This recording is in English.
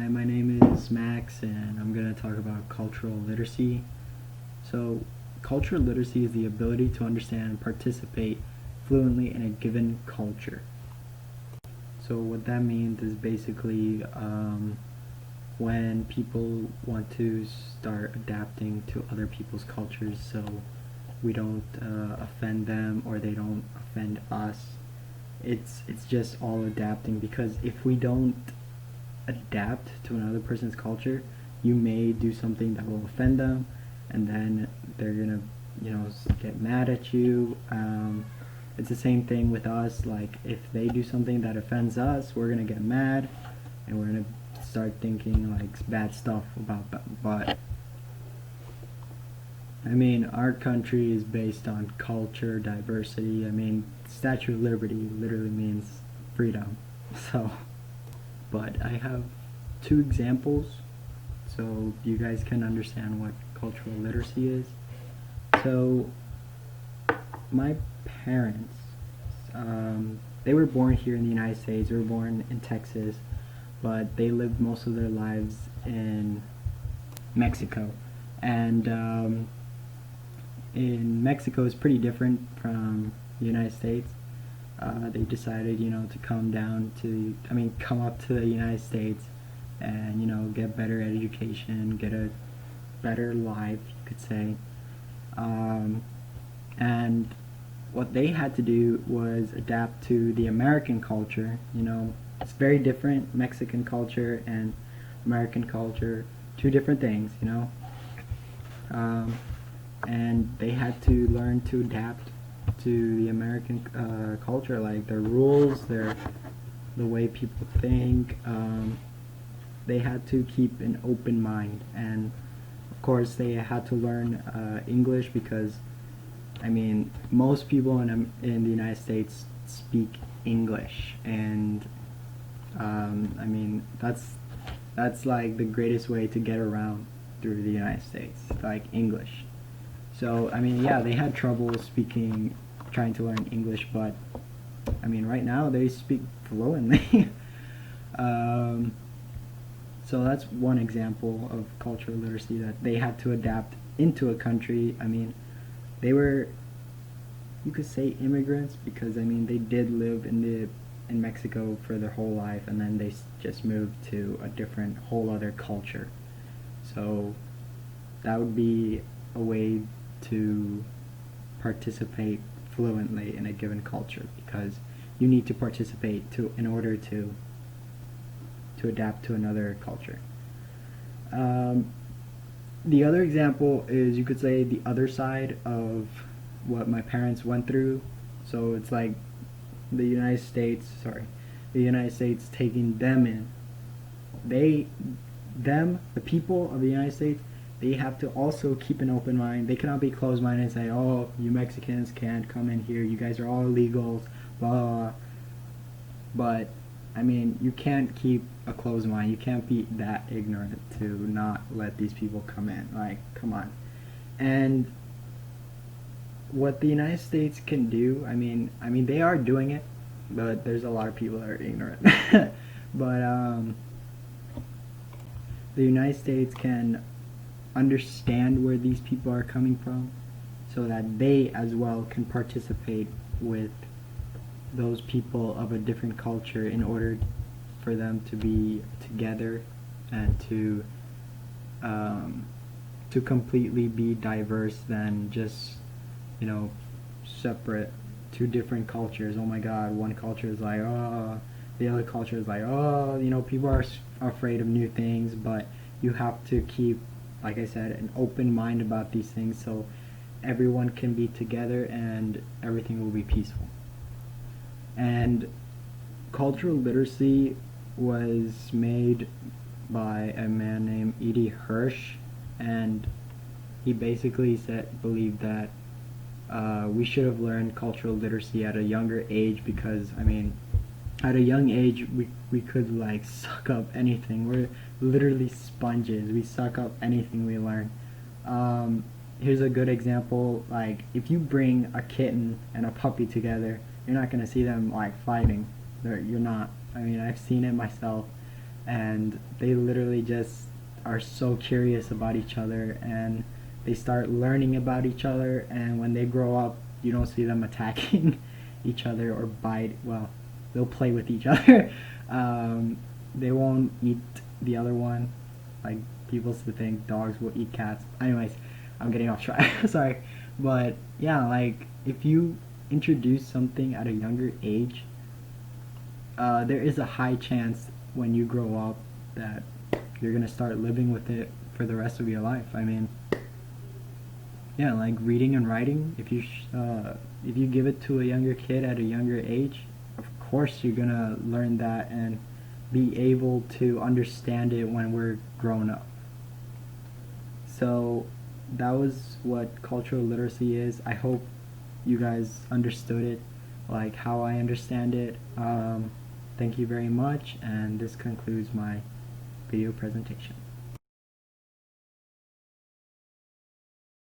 Hi, my name is Max, and I'm going to talk about cultural literacy. So, cultural literacy is the ability to understand and participate fluently in a given culture. So, what that means is basically when people want to start adapting to other people's cultures so we don't offend them or they don't offend us. It's just all adapting, because if we don't adapt to another person's culture, you may do something that will offend them, and then they're gonna, get mad at you. It's the same thing with us. Like, if they do something that offends us, we're gonna get mad, and we're gonna start thinking like bad stuff about them. But I mean, our country is based on culture, diversity. I mean, Statue of Liberty literally means freedom. So, but I have two examples so you guys can understand what cultural literacy is. So, my parents, they were born here in the United States. They were born in Texas, but they lived most of their lives in Mexico. And in Mexico is pretty different from the United States. They decided, to come up to the United States and, get better education, get a better life, you could say. And what they had to do was adapt to the American culture. It's very different. Mexican culture and American culture, two different things, and they had to learn to adapt to the American culture, like their rules, the way people think. They had to keep an open mind, and of course they had to learn English, because most people in the United States speak English, and that's like the greatest way to get around through the United States, like English. So yeah, they had trouble trying to learn English, but right now they speak fluently. So that's one example of cultural literacy, that they had to adapt into a country. They were, you could say, immigrants, because they did live in Mexico for their whole life, and then they just moved to a different, whole other culture. So that would be a way to participate fluently in a given culture, because you need to participate in order to adapt to another culture. The other example is, you could say, the other side of what my parents went through. So it's like the United States taking them in. The people of the United States, they have to also keep an open mind. They cannot be closed-minded and say, "Oh, you Mexicans can't come in here. You guys are all illegals." Blah, blah, blah. But you can't keep a closed mind. You can't be that ignorant to not let these people come in. Like, come on. And what the United States can do, they are doing it, but there's a lot of people that are ignorant. But the United States can understand where these people are coming from, so that they as well can participate with those people of a different culture, in order for them to be together and to completely be diverse than just separate two different cultures. Oh my God, one culture is like, oh, the other culture is like, oh, people are afraid of new things. But you have to keep, like I said, an open mind about these things, so everyone can be together and everything will be peaceful. And cultural literacy was made by a man named E.D. Hirsch, and he basically believed that we should have learned cultural literacy at a younger age, because at a young age we could like suck up anything. We're literally sponges. We suck up anything we learn. Here's a good example. Like, if you bring a kitten and a puppy together, you're not gonna see them like fighting. You're not. I've seen it myself. and they literally just are so curious about each other, and they start learning about each other, and when they grow up you don't see them attacking each other or bite. Well, they'll play with each other. They won't eat the other one. Like, people used to think dogs will eat cats. Anyways, I'm getting off track. Sorry. But yeah, like, if you introduce something at a younger age, there is a high chance when you grow up that you're gonna start living with it for the rest of your life. I mean, yeah, like reading and writing. If you give it to a younger kid at a younger age, of course you're gonna learn that and be able to understand it when we're grown up. So that was what cultural literacy is. I hope you guys understood it, like how I understand it. Thank you very much, and this concludes my video presentation.